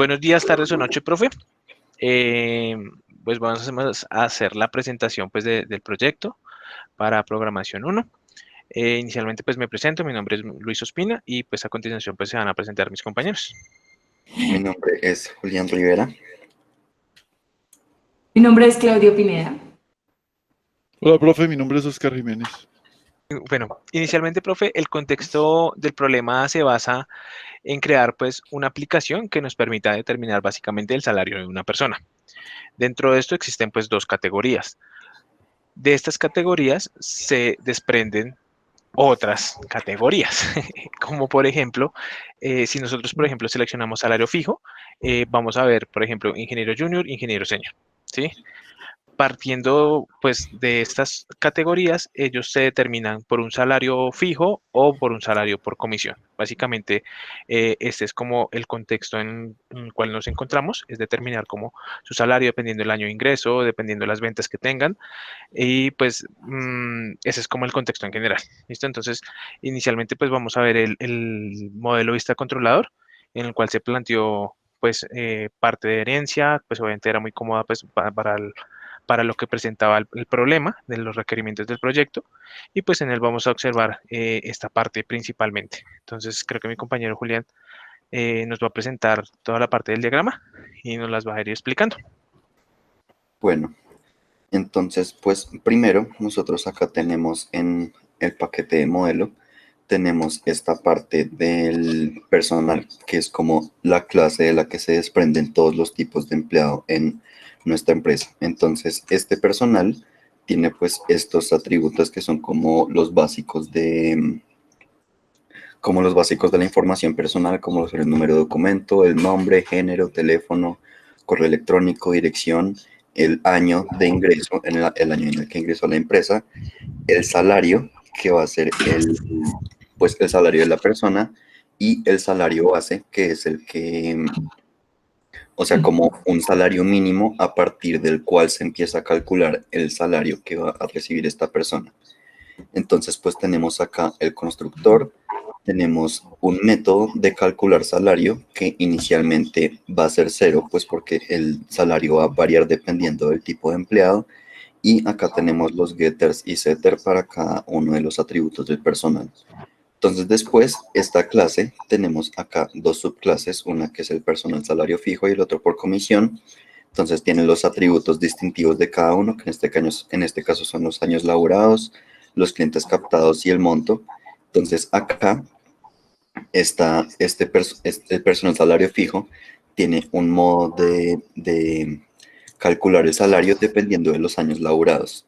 Buenos días, tardes o noche, profe. Eh, pues vamos a hacer la presentación pues, del proyecto para programación 1. Inicialmente pues me presento, mi nombre es Luis Ospina y pues a continuación pues se van a presentar mis compañeros. Mi nombre es Julián Rivera. Mi nombre es Claudio Pineda. Hola, profe, mi nombre es Oscar Jiménez. Bueno, inicialmente, profe, el contexto del problema se basa en crear pues una aplicación que nos permita determinar básicamente el salario de una persona. Dentro de esto existen pues dos categorías. De estas categorías se desprenden otras categorías, como por ejemplo, si nosotros, por ejemplo, seleccionamos salario fijo, vamos a ver, por ejemplo, ingeniero junior, ingeniero senior, ¿sí? Partiendo, pues, de estas categorías, ellos se determinan por un salario fijo o por un salario por comisión. Básicamente, este es como el contexto en el cual nos encontramos, es determinar como su salario dependiendo del año de ingreso, dependiendo de las ventas que tengan, y pues ese es como el contexto en general. ¿Listo? Entonces, inicialmente pues vamos a ver el modelo vista controlador, en el cual se planteó pues parte de herencia, pues obviamente era muy cómoda pues para lo que presentaba el problema de los requerimientos del proyecto, y pues en él vamos a observar esta parte principalmente. Entonces, creo que mi compañero Julián nos va a presentar toda la parte del diagrama y nos las va a ir explicando. Bueno, entonces, pues primero nosotros acá tenemos en el paquete de modelo, tenemos esta parte del personal, que es como la clase de la que se desprenden todos los tipos de empleado en nuestra empresa. Entonces, este personal tiene pues estos atributos que son como los básicos de la información personal, como el número de documento, el nombre, género, teléfono, correo electrónico, dirección, el año de ingreso, el año en el que ingresó a la empresa, el salario, que va a ser pues, el salario de la persona, y el salario base, que es el que, o sea, como un salario mínimo a partir del cual se empieza a calcular el salario que va a recibir esta persona. Entonces, pues tenemos acá el constructor, tenemos un método de calcular salario que inicialmente va a ser cero, pues porque el salario va a variar dependiendo del tipo de empleado. Y acá tenemos los getters y setters para cada uno de los atributos del personal. Entonces después, esta clase, tenemos acá dos subclases, una que es el personal salario fijo y el otro por comisión. Entonces tienen los atributos distintivos de cada uno, que en este caso son los años laborados, los clientes captados y el monto. Entonces acá está el personal salario fijo, tiene un modo de calcular el salario dependiendo de los años laborados.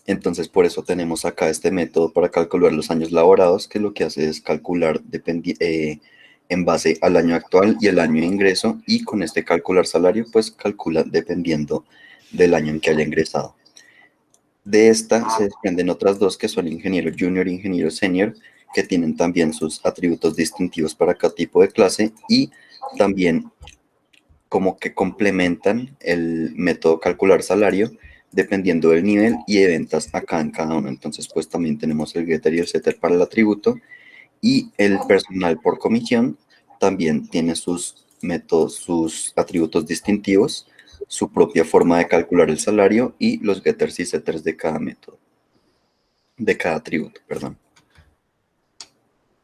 Entonces, por eso tenemos acá este método para calcular los años laborados, que lo que hace es calcular en base al año actual y el año de ingreso, y con este calcular salario, pues calcula dependiendo del año en que haya ingresado. De esta se desprenden otras dos, que son ingeniero junior e ingeniero senior, que tienen también sus atributos distintivos para cada tipo de clase, y también como que complementan el método calcular salario dependiendo del nivel y de ventas acá en cada uno. Entonces, pues también tenemos el getter y el setter para el atributo, y el personal por comisión también tiene sus métodos, sus atributos distintivos, su propia forma de calcular el salario y los getters y setters de cada método, de cada atributo, perdón.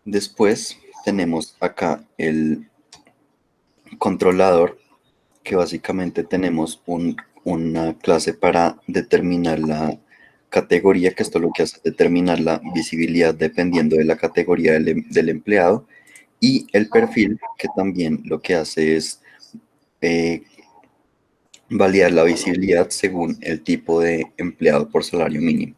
Después tenemos acá el controlador, que básicamente tenemos una clase para determinar la categoría, que esto lo que hace es determinar la visibilidad dependiendo de la categoría del empleado, y el perfil, que también lo que hace es validar la visibilidad según el tipo de empleado por salario mínimo.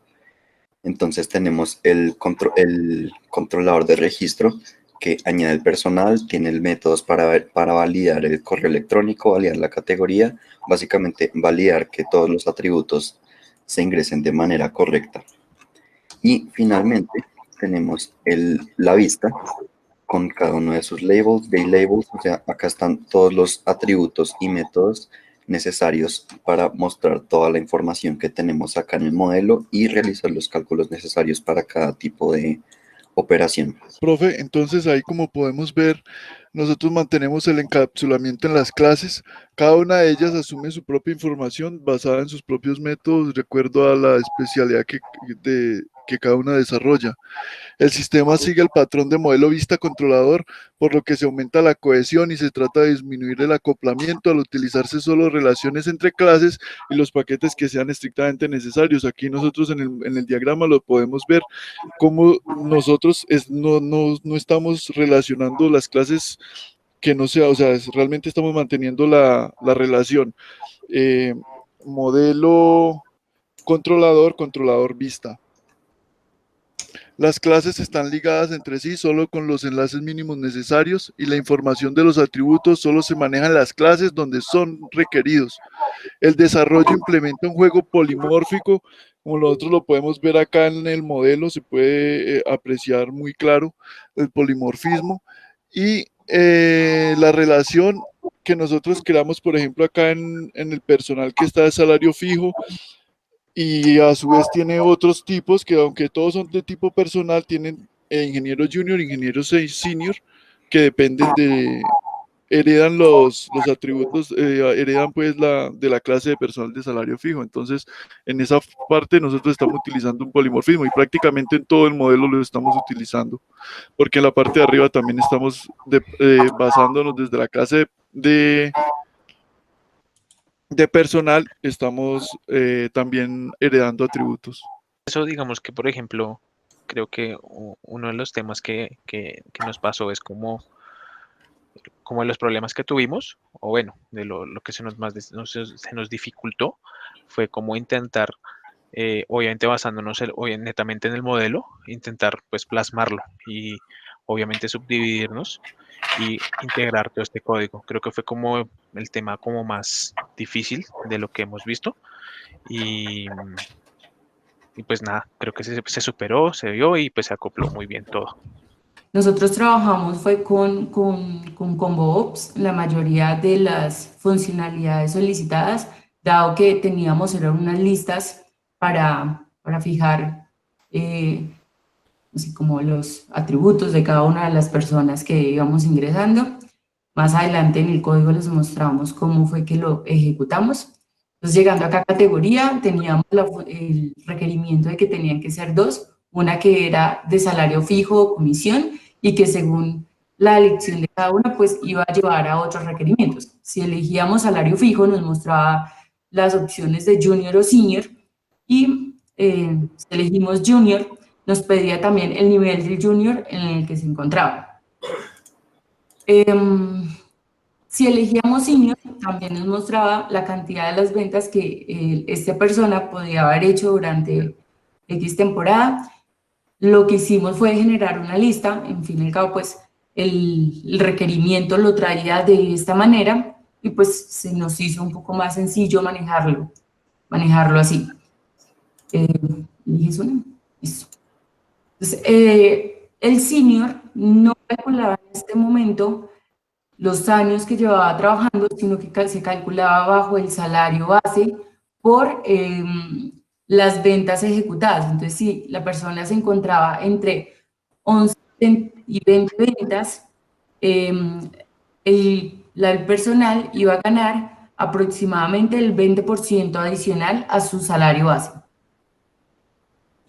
Entonces tenemos el controlador de registro, que añade el personal, tiene el métodos para validar el correo electrónico, validar la categoría, básicamente validar que todos los atributos se ingresen de manera correcta. Y finalmente tenemos la vista con cada uno de sus labels, day labels, o sea, acá están todos los atributos y métodos necesarios para mostrar toda la información que tenemos acá en el modelo y realizar los cálculos necesarios para cada tipo de operación. Profe, entonces ahí como podemos ver, nosotros mantenemos el encapsulamiento en las clases. Cada una de ellas asume su propia información basada en sus propios métodos, de acuerdo a la especialidad que cada una desarrolla. El sistema sigue el patrón de modelo vista controlador, por lo que se aumenta la cohesión y se trata de disminuir el acoplamiento al utilizarse solo relaciones entre clases y los paquetes que sean estrictamente necesarios. Aquí nosotros en el diagrama lo podemos ver cómo nosotros no estamos relacionando las clases que no sea, o sea, realmente estamos manteniendo la relación eh, modelo controlador, controlador vista. Las clases están ligadas entre sí solo con los enlaces mínimos necesarios y la información de los atributos solo se maneja en las clases donde son requeridos. El desarrollo implementa un juego polimórfico, como nosotros lo podemos ver acá en el modelo, se puede apreciar muy claro el polimorfismo y la relación que nosotros creamos, por ejemplo, acá en el personal que está de salario fijo, y a su vez tiene otros tipos que aunque todos son de tipo personal, tienen ingenieros junior, ingenieros senior, que dependen heredan los atributos, heredan pues de la clase de personal de salario fijo. Entonces, en esa parte nosotros estamos utilizando un polimorfismo y prácticamente en todo el modelo lo estamos utilizando, porque en la parte de arriba también estamos basándonos desde la clase de personal, estamos también heredando atributos. Eso, digamos que, por ejemplo, creo que uno de los temas que nos pasó es como de los problemas que tuvimos, o bueno, de lo que se nos dificultó, fue como intentar, obviamente basándonos netamente en el modelo, intentar pues plasmarlo y obviamente subdividirnos y integrar todo este código. Creo que fue como el tema como más difícil de lo que hemos visto y, y pues nada, creo que se superó, se vio y pues se acopló muy bien todo. Nosotros trabajamos fue con Combo Ops, la mayoría de las funcionalidades solicitadas, dado que teníamos eran unas listas para fijar así como los atributos de cada una de las personas que íbamos ingresando. Más adelante en el código les mostramos cómo fue que lo ejecutamos. Entonces, llegando a cada categoría, teníamos el requerimiento de que tenían que ser dos, una que era de salario fijo o comisión y que según la elección de cada una, pues iba a llevar a otros requerimientos. Si elegíamos salario fijo, nos mostraba las opciones de junior o senior y si elegimos junior, nos pedía también el nivel del junior en el que se encontraba. Si elegíamos senior, también nos mostraba la cantidad de las ventas que esta persona podía haber hecho durante X temporada. Lo que hicimos fue generar una lista, en fin y al cabo, pues el requerimiento lo traía de esta manera y pues se nos hizo un poco más sencillo manejarlo así. ¿Eliges una? Eso. Entonces, el senior no calculaba en este momento los años que llevaba trabajando, sino que se calculaba bajo el salario base por las ventas ejecutadas. Entonces, si la persona se encontraba entre 11 y 20 ventas, el personal iba a ganar aproximadamente el 20% adicional a su salario base.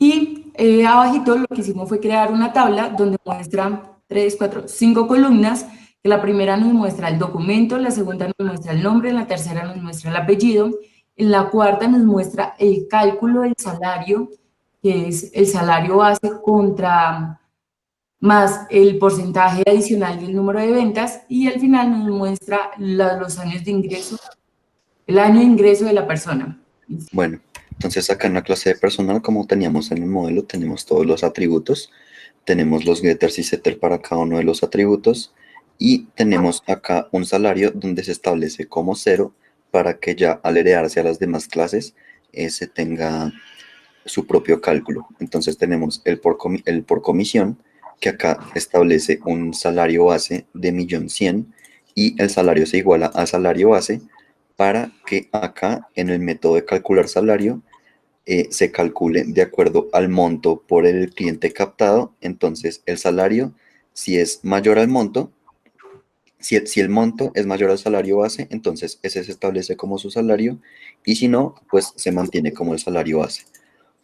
Y abajito lo que hicimos fue crear una tabla donde muestra 3, 4, 5 columnas, que la primera nos muestra el documento, la segunda nos muestra el nombre, la tercera nos muestra el apellido, en la cuarta nos muestra el cálculo del salario, que es el salario base contra más el porcentaje adicional del número de ventas, y al final nos muestra los años de ingreso, el año de ingreso de la persona. Bueno, entonces acá en la clase de personal, como teníamos en el modelo, tenemos todos los atributos, tenemos los getters y setters para cada uno de los atributos, y tenemos acá un salario donde se establece como 0 para que ya al heredarse a las demás clases se tenga su propio cálculo. Entonces tenemos el por comisión, que acá establece un salario base de 1.100.000 y el salario se iguala a salario base para que acá en el método de calcular salario se calcule de acuerdo al monto por el cliente captado. Entonces el salario, si es mayor al monto, Si el monto es mayor al salario base, entonces ese se establece como su salario y si no, pues se mantiene como el salario base.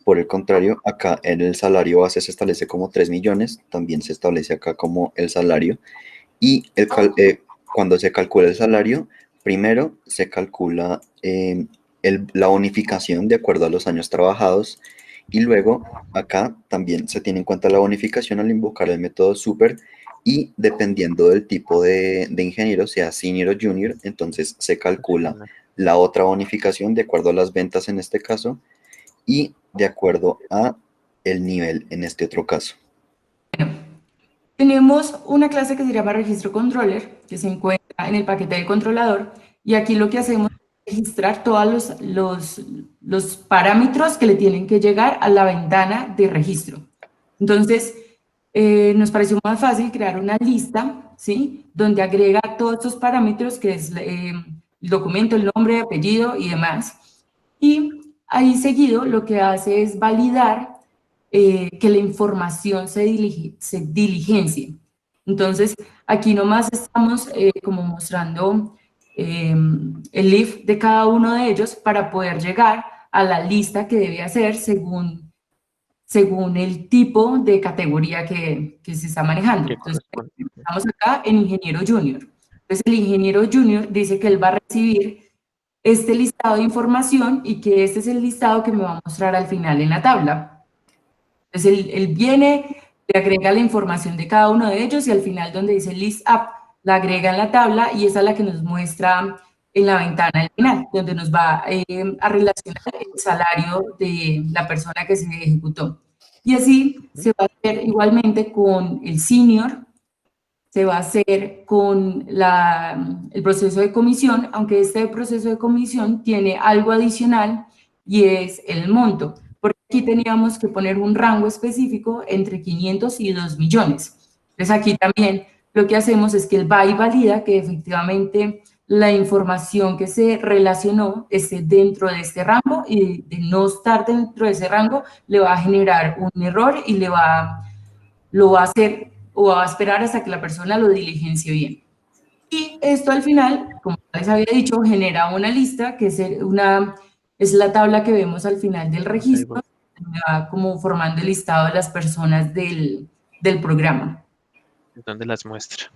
Por el contrario, acá en el salario base se establece como 3 millones, también se establece acá como el salario y cuando se calcula el salario, primero se calcula la bonificación de acuerdo a los años trabajados y luego acá también se tiene en cuenta la bonificación al invocar el método super y dependiendo del tipo de ingeniero, sea senior o junior, entonces se calcula la otra bonificación de acuerdo a las ventas en este caso y de acuerdo a el nivel en este otro caso. Tenemos una clase que se llama registro controller, que se encuentra en el paquete del controlador, y aquí lo que hacemos es registrar todos los parámetros que le tienen que llegar a la ventana de registro. Entonces, nos pareció más fácil crear una lista, ¿sí? Donde agrega todos estos parámetros, que es el documento, el nombre, apellido y demás. Y ahí seguido lo que hace es validar que la información se diligencie. Entonces, aquí nomás estamos como mostrando el if de cada uno de ellos para poder llegar a la lista que debe hacer según el tipo de categoría que se está manejando. Entonces, estamos acá en ingeniero junior. Entonces, el ingeniero junior dice que él va a recibir este listado de información y que este es el listado que me va a mostrar al final en la tabla. Entonces, él viene, le agrega la información de cada uno de ellos y al final donde dice list up, la agrega en la tabla y esa es la que nos muestra en la ventana al final, donde nos va a relacionar el salario de la persona que se ejecutó. Y así se va a hacer igualmente con el senior, se va a hacer con el proceso de comisión, aunque este proceso de comisión tiene algo adicional y es el monto. Porque aquí teníamos que poner un rango específico entre 500 y 2 millones. Entonces aquí también lo que hacemos es que él va y valida que efectivamente la información que se relacionó esté dentro de este rango y de no estar dentro de ese rango le va a generar un error y lo va a hacer o va a esperar hasta que la persona lo diligencie bien. Y esto al final, como les había dicho, genera una lista que es la tabla que vemos al final del registro, va como formando el listado de las personas del programa. ¿Dónde las muestra?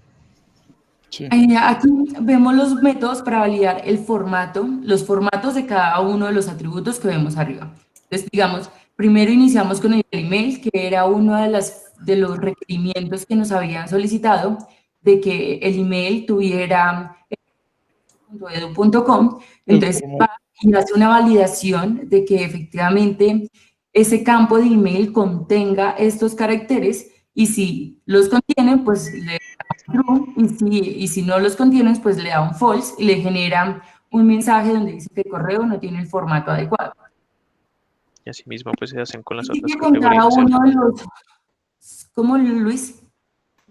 Sí. Aquí vemos los métodos para validar el formato, los formatos de cada uno de los atributos que vemos arriba. Entonces, digamos, primero iniciamos con el email, que era uno de los requerimientos que nos habían solicitado, de que el email tuviera .edu.com. Entonces, va y hace una validación de que efectivamente ese campo de email contenga estos caracteres y si los contiene, pues le true, y si no los contienen, pues le da un false y le genera un mensaje donde dice que el correo no tiene el formato adecuado. Y así mismo pues se hacen con las Y otras con cada categorías, uno ¿cierto? de los, ¿cómo, Luis?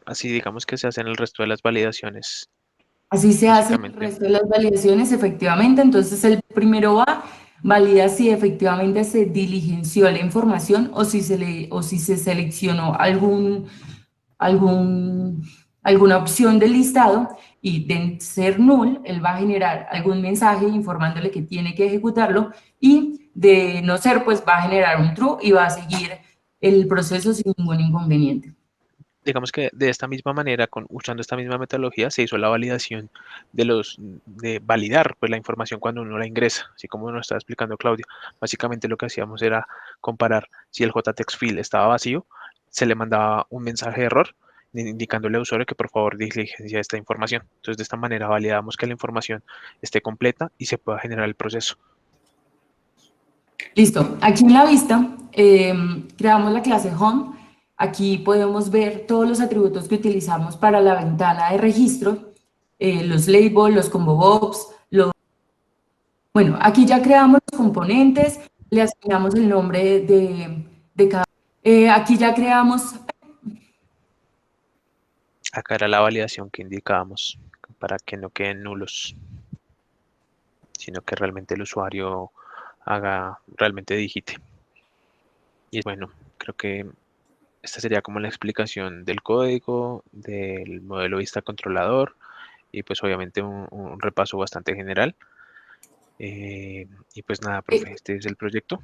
Así digamos que se hacen el resto de las validaciones, Así se hace el básicamente. resto de las validaciones, efectivamente. Entonces, el primero va, valida si efectivamente se diligenció la información o si se seleccionó alguna opción del listado y de ser null, él va a generar algún mensaje informándole que tiene que ejecutarlo y de no ser, pues va a generar un true y va a seguir el proceso sin ningún inconveniente. Digamos que de esta misma manera, usando esta misma metodología, se hizo la validación de validar pues, la información cuando uno la ingresa, así como nos estaba explicando Claudio. Básicamente lo que hacíamos era comparar si el JText field estaba vacío, se le mandaba un mensaje de error indicándole al usuario que por favor diligencia esta información. Entonces de esta manera validamos que la información esté completa y se pueda generar el proceso. Listo, aquí en la vista creamos la clase Home. Aquí podemos ver todos los atributos que utilizamos para la ventana de registro, los labels, los combo box. Bueno, aquí ya creamos los componentes, le asignamos el nombre de cada. Aquí ya creamos. Acá era la validación que indicábamos para que no queden nulos, sino que realmente el usuario realmente digite. Y bueno, creo que esta sería como la explicación del código, del modelo vista controlador. y pues obviamente un repaso bastante general. Y pues nada, profe, este es el proyecto.